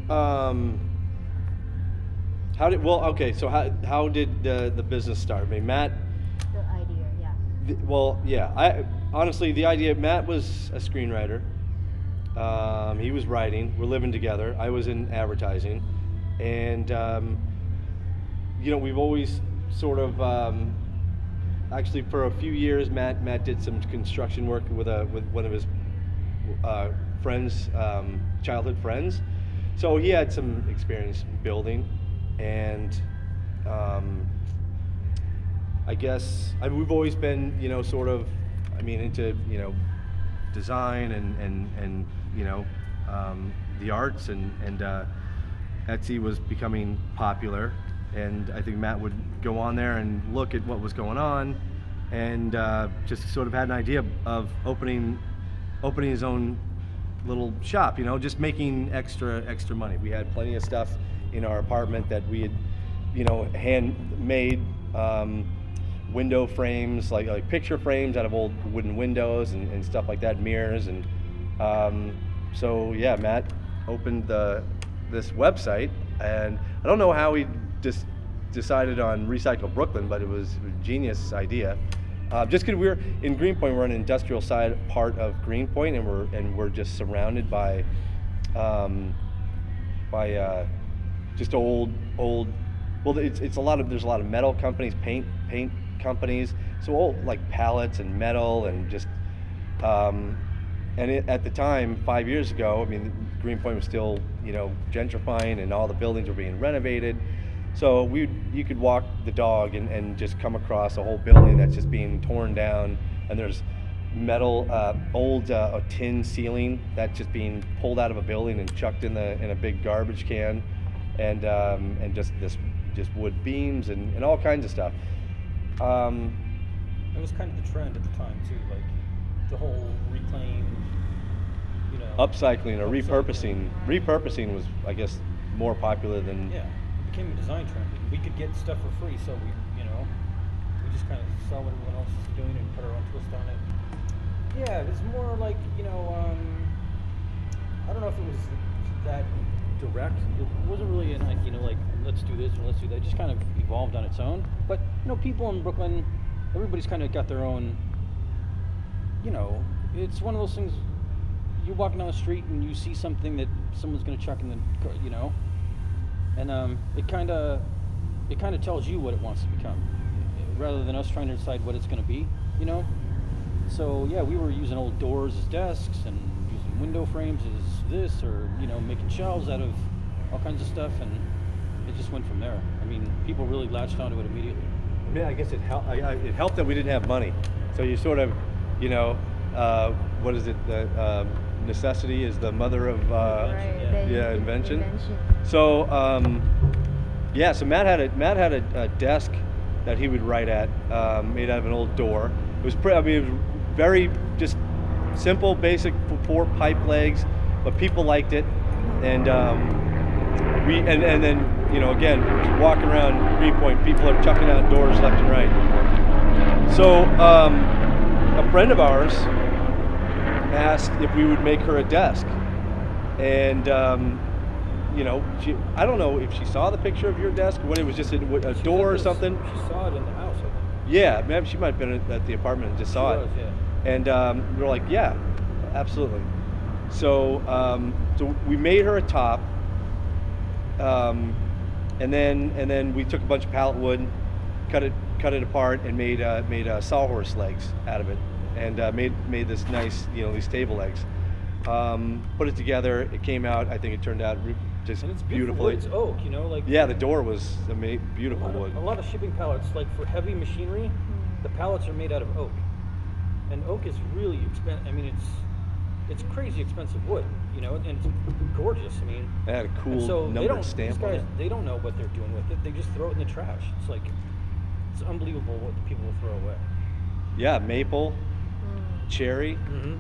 So how did the business start? I mean, Matt. The idea, yeah. Honestly, the idea. Matt was a screenwriter. He was writing. We're living together. I was in advertising, and we've always sort of actually for a few years. Matt did some construction work with one of his friends, childhood friends. So he had some experience building, and I guess we've always been, into, design and the arts, and Etsy was becoming popular, and I think Matt would go on there and look at what was going on, and just sort of had an idea of opening his own little shop, just making extra money. We had plenty of stuff in our apartment that we had, handmade window frames, like picture frames out of old wooden windows and stuff like that, mirrors, and Matt opened this website, and I don't know how he just decided on Recycle Brooklyn, but it was a genius idea. Just because we're in Greenpoint, we're on an industrial side part of Greenpoint, and we're just surrounded by just old. Well, there's a lot of metal companies, paint companies, so old like pallets and metal and just. At the time, 5 years ago, I mean, Greenpoint was still gentrifying, and all the buildings were being renovated. So you could walk the dog and just come across a whole building that's just being torn down, and there's metal, old tin ceiling that's just being pulled out of a building and chucked in a big garbage can, and just wood beams and all kinds of stuff. It was kind of the trend at the time too, like the whole reclaim, upcycling or repurposing. Repurposing was, I guess, more popular than. Yeah. Became a design trend, and we could get stuff for free, so we just kind of saw what everyone else is doing and put our own twist on it. Yeah, it was more like, I don't know if it was that direct. It wasn't really like let's do this or let's do that. It just kind of evolved on its own. But people in Brooklyn, everybody's kind of got their own. It's one of those things. You're walking down the street and you see something that someone's going to chuck in the, and it kind of tells you what it wants to become, rather than us trying to decide what it's going to be, So yeah, we were using old doors as desks and using window frames as this, or making shelves out of all kinds of stuff, and it just went from there. I mean, people really latched onto it immediately. I mean, I guess it helped. It helped that we didn't have money, so you sort of, what is it? Necessity is the mother of invention. So so Matt had a desk that he would write at, made out of an old door. It was it was very just simple, basic, 4 pipe legs, but people liked it, and then again, just walking around Greenpoint, people are chucking out doors left and right. So a friend of ours asked if we would make her a desk, and I don't know if she saw the picture of your desk, what it was, just a door or something. She saw it in the house, I think. Yeah, maybe she might have been at the apartment and just saw it. Yeah. And we were like, yeah, absolutely. So we made her a top, and then we took a bunch of pallet wood, cut it apart, and made sawhorse legs out of it, and made this nice, these table legs. Put it together. It came out. I think it turned out just and it's beautifully. It's oak, Yeah, the door was beautiful wood. A lot of shipping pallets, like for heavy machinery, the pallets are made out of oak, and oak is really expensive. I mean, it's crazy expensive wood, and it's gorgeous. I mean, it had a cool numbered stamp on it. They don't know what they're doing with it. They just throw it in the trash. It's unbelievable what the people will throw away. Yeah, maple, cherry. Mm-hmm.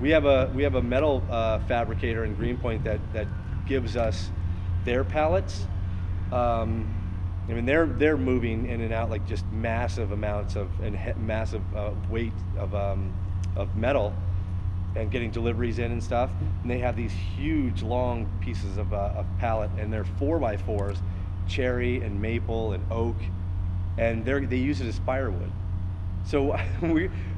We have a metal fabricator in Greenpoint that gives us their pallets. I mean, they're moving in and out like just massive amounts of massive weight of metal, and getting deliveries in and stuff. And they have these huge, long pieces of pallet, and they're 4x4s, cherry and maple and oak, and they use it as firewood. So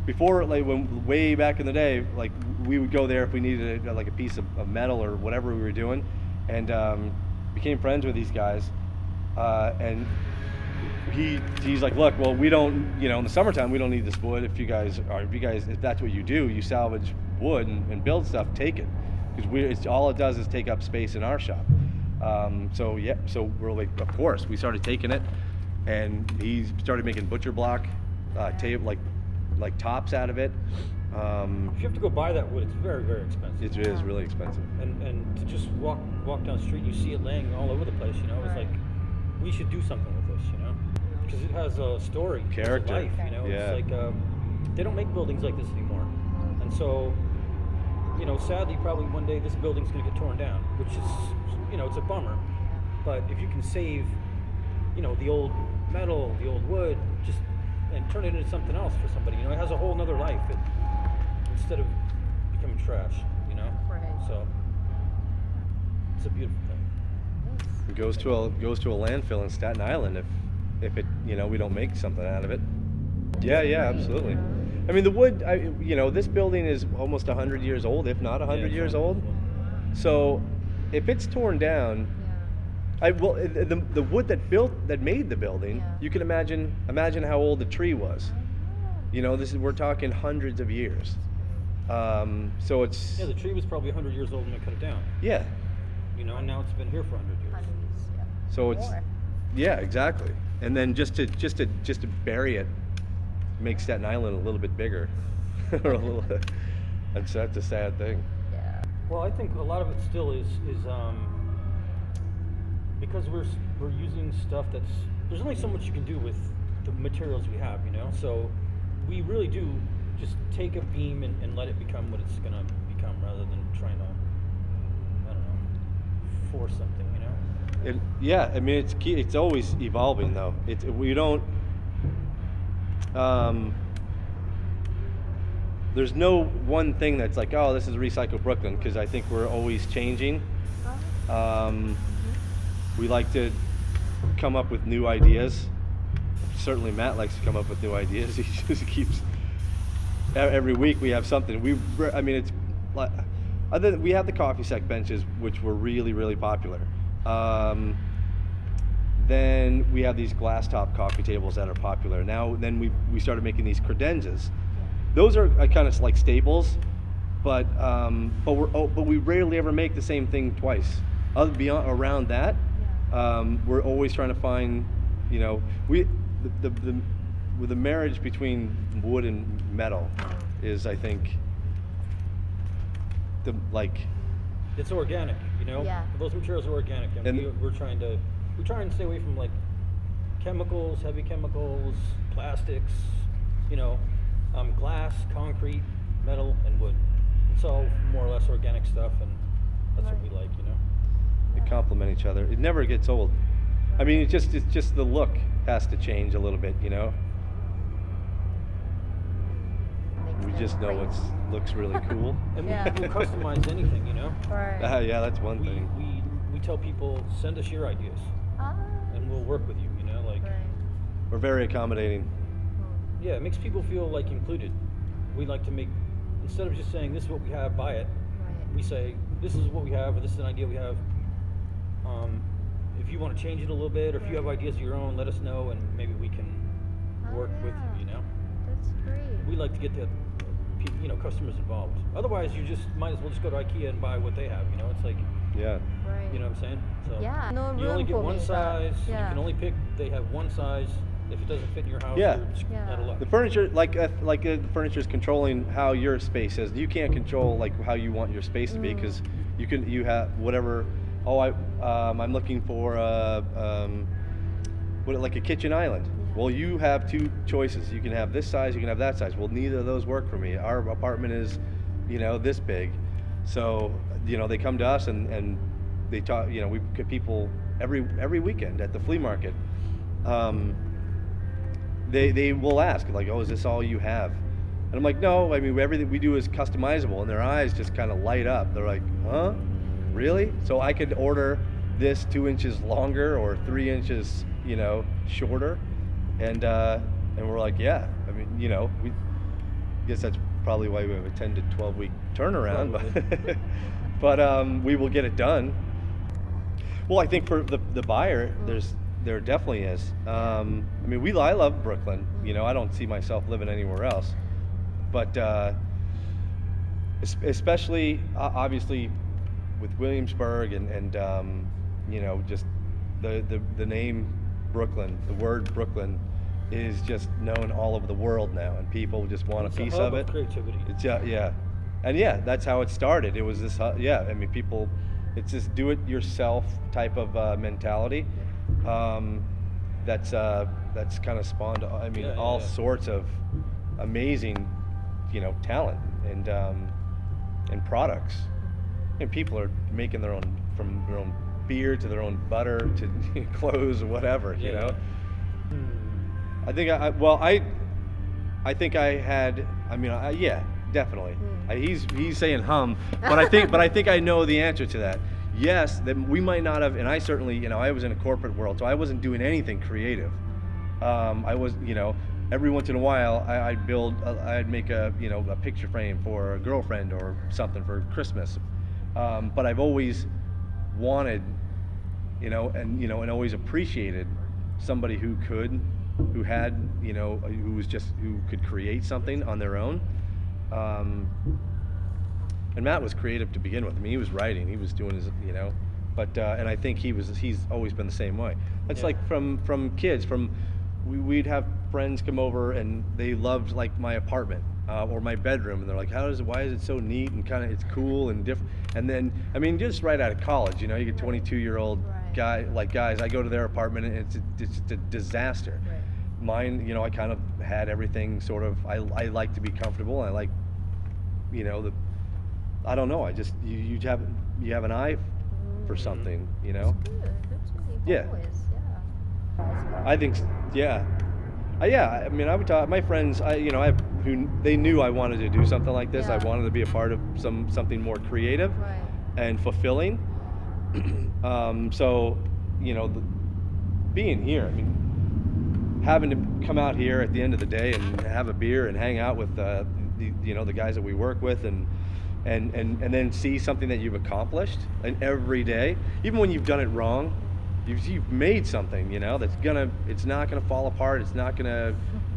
before, like when way back in the day, like we would go there if we needed like a piece of metal or whatever we were doing, and became friends with these guys. And he's like, look, well, we don't, in the summertime we don't need this wood. If that's what you do, you salvage wood and build stuff, take it, because all it does is take up space in our shop. So we're like, of course, we started taking it, and he started making butcher block table, like tops out of it. If you have to go buy that wood, it's very, very expensive. It is really expensive. And to just walk down the street, you see it laying all over the place. It's like, we should do something with this, because it has a story, character, life. Yeah. It's like they don't make buildings like this anymore, and so sadly, probably one day this building's going to get torn down, which is it's a bummer. But if you can save the old metal, the old wood, and turn it into something else for somebody, it has a whole nother life. Instead of becoming trash, Right. So it's a beautiful thing. It goes to a landfill in Staten Island if it we don't make something out of it. Yeah, absolutely. I mean, the wood, this building is almost 100 years old, if not 100 years old. So if it's torn down, the wood that made the building, you can imagine how old the tree was. We're talking hundreds of years. So it's the tree was probably 100 years old when they cut it down. Yeah. And now it's been here for 100 years. So it's exactly. And then just to bury it makes Staten Island a little bit bigger, or a little. That's a sad thing. Yeah. Well, I think a lot of it still is because we're using stuff there's only so much you can do with the materials we have, So we really do just take a beam and let it become what it's gonna become, rather than trying to, I don't know, force something, I mean, it's key. It's always evolving, though. We don't. There's no one thing that's like, oh, this is recycled Brooklyn, because I think we're always changing. We like to come up with new ideas. Certainly, Matt likes to come up with new ideas. He just keeps. Every week we have something. It's like, we have the coffee sec benches, which were really, really popular. Then we have these glass top coffee tables that are popular. Then we started making these credenzas. Those are kind of like staples, but we rarely ever make the same thing twice. Around that, we're always trying to find, with the marriage between wood and metal is, I think, it's organic, Yeah. Those materials are organic, and we're trying to stay away from like chemicals, heavy chemicals, plastics, glass, concrete, metal, and wood. It's all more or less organic stuff, and that's what we like, They complement each other. It never gets old. I mean, it's just the look has to change a little bit, We just know it looks really cool. And Yeah. we'll customize anything, Right. Yeah, that's one thing. We tell people, send us your ideas, and we'll work with you, Right. We're very accommodating. Yeah, it makes people feel like included. We like to make, instead of just saying this is what we have, buy it, Right. we say this is what we have, or this is an idea we have. If you want to change it a little bit, or if you have ideas of your own, let us know, and maybe we can work with you. That's great. We like to get the customers involved. Otherwise, you just might as well just go to IKEA and buy what they have. It's like, Yeah. Right. you know what I'm saying? So Yeah. No you only room get for one me, but- size. yeah. You can only pick. They have one size. If it doesn't fit in your house, Yeah. you're just out of luck. The furniture, the furniture is controlling how your space is. You can't control how you want your space to be, because you have whatever. Oh, I'm looking for like a kitchen island. Well, you have two choices. You can have this size, you can have that size. Well, neither of those work for me. Our apartment is, this big. So, they come to us and they talk, we get people every weekend at the flea market. They will ask, like, oh, is this all you have? And I'm like, no, I mean, everything we do is customizable. And their eyes just kind of light up. They're like, huh? Really? So I could order this 2 inches longer or 3 inches, shorter. And we're like, yeah. I mean, we guess that's probably why we have a 10 to 12 week turnaround, but we will get it done. Well, I think for the buyer, there definitely is. I mean, I love Brooklyn. I don't see myself living anywhere else. But especially, obviously, with Williamsburg and just the name Brooklyn, the word Brooklyn is just known all over the world now, and people just want a piece of it. Creativity. It's yeah, and that's how it started. It was this I mean, people, it's this do-it-yourself type of mentality. That's kind of spawned. I mean, all sorts of amazing, talent and products, and people are making their own, from their own beer to their own butter to clothes or whatever. I think I think I had. I mean, yeah, definitely. He's saying but I think I know the answer to that. Yes, that we might not have, and I certainly, I was in a corporate world, so I wasn't doing anything creative. I was, every once in a while, I'd make a picture frame for a girlfriend or something for Christmas. But I've always wanted, and always appreciated somebody who had, who could create something on their own. And Matt was creative to begin with. I mean, he was writing, he was doing his, but and I think he's always been the same way. It's like from kids, we'd have friends come over and they loved like my apartment or my bedroom, and they're like, why is it so neat and kind of, it's cool and different. And then, I mean, just right out of college, you get 22-year-old guys, I go to their apartment and it's a disaster. Right. Mine, I kind of had everything sort of, I like to be comfortable. I like, I don't know. I just you have an eye for something, Good. That's really Yeah. always, yeah. I think, yeah. I mean, I would talk. My friends, they knew I wanted to do something like this. I Yeah. wanted to be a part of something more creative Right. and fulfilling. So, being here, I mean, having to come out here at the end of the day and have a beer and hang out with the guys that we work with and then see something that you've accomplished, and every day, even when you've done it wrong, you've made something, it's not gonna fall apart, it's not gonna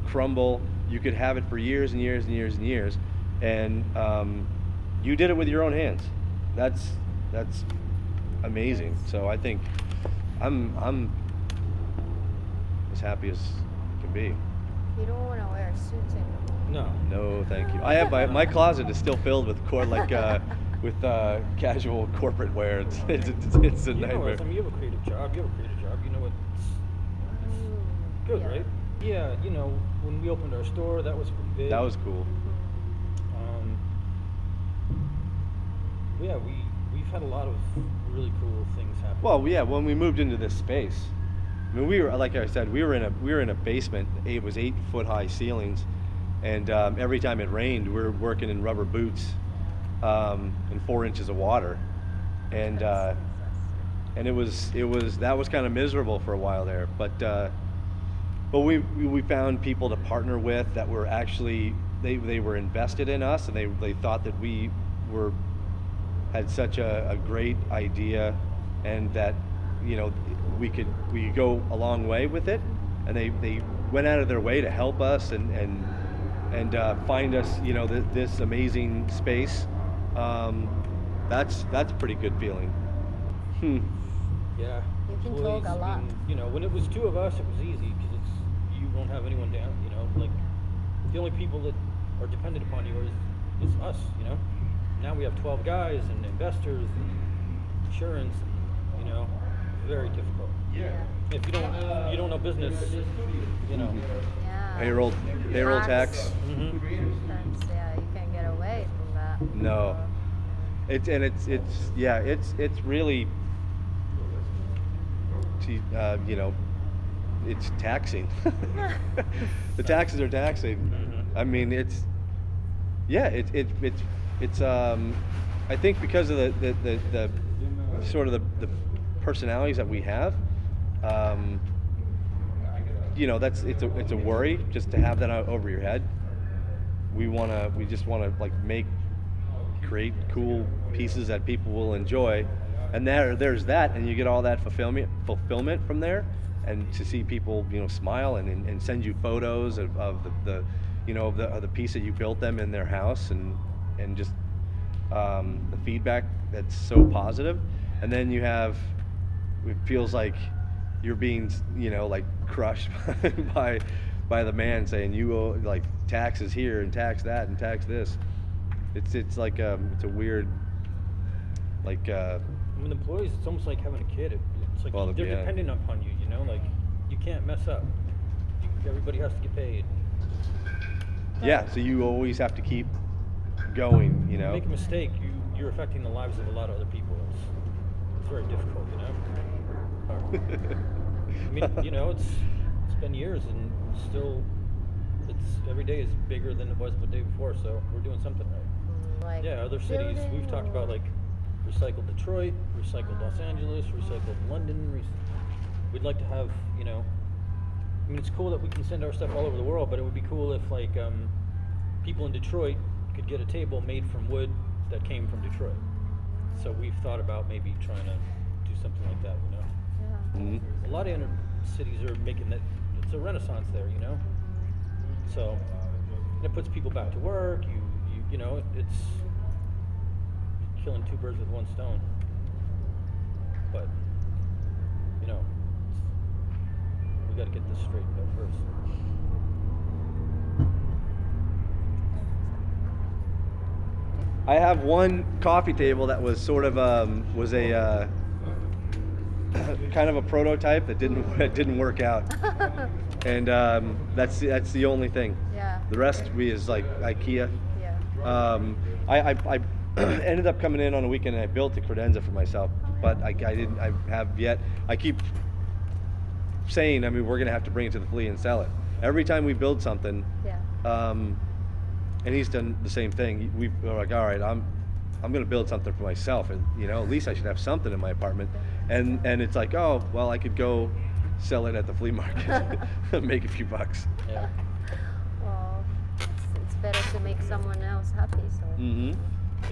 crumble. You could have it for years and years and years and years, and you did it with your own hands. That's amazing. So I think I'm as happy as can be. You don't want to wear suits anymore. No, thank you. I have my closet is still filled with casual corporate wear. It's a nightmare. I mean, you have a creative job. You know it's good, Yeah. right? Yeah. When we opened our store, that was pretty big. That was cool. Yeah, we've had a lot of really cool things happen. Well, yeah, when we moved into this space, I mean, we were, like I said, we were in a basement. It was 8-foot high ceilings, and every time it rained, we were working in rubber boots in 4 inches of water, and it was that was kind of miserable for a while there. But we found people to partner with that were actually they were invested in us, and they thought that we had such a great idea, and that we could go a long way with it, and they went out of their way to help us and find us this amazing space. That's a pretty good feeling. Yeah. You can Employees, talk a lot. When it was two of us, it was easy because you don't have anyone down. Like the only people that are dependent upon you is us. Now we have 12 guys and investors and insurance. Very difficult. Yeah. If you don't know business, Yeah. Payroll tax. Mm-hmm. That's, you can't get away from that. No. It's really, it's taxing. The taxes are taxing. Mm-hmm. I mean, Yeah, it's I think because of the sort of the personalities that we have, you know, it's a worry just to have that over your head. We just wanna like create cool pieces that people will enjoy, and there's that, and you get all that fulfillment from there, and to see people, you know, smile and send you photos of the you know, of the piece that you built them in their house, and just the feedback that's so positive. And then you have, it feels like you're being, you know, like crushed by the man saying you owe like taxes here and tax that and tax this. It's like it's a weird, like I mean, the employees, it's almost like having a kid. It's like Well, they're yeah. dependent upon you. You know, like you can't mess up. Everybody has to get paid. yeah, so you always have to keep going, you know. Make a mistake, you're affecting the lives of a lot of other people. It's very difficult, you know. I mean, you know, it's been years, and still, every day is bigger than it was the day before. So we're doing something right. Like Yeah, other cities we've talked about, like recycled Detroit, recycled Los Angeles, recycled London. We'd like to have, you know. I mean, it's cool that we can send our stuff all over the world, but it would be cool if, like, people in Detroit could get a table made from wood that came from Detroit. So we've thought about maybe trying to do something like that, you know. Yeah. Mhm. A lot of inner cities are making that. It's a renaissance there, you know. So and it puts people back to work. You know, it's killing two birds with one stone. But you know, we got to get this straightened out first. I have one coffee table that was sort of was a kind of a prototype that didn't work out, and that's the only thing. Yeah. The rest is like IKEA. Yeah. I ended up coming in on a weekend and I built a credenza for myself, but I have yet. I keep saying, I mean, we're gonna have to bring it to the flea and sell it. Every time we build something, Yeah. and he's done the same thing. We're like, all right, I'm gonna build something for myself, and you know, at least I should have something in my apartment. And it's like, oh, well, I could go sell it at the flea market, make a few bucks. Yeah. Well, it's better to make someone else happy. So. Mm-hmm.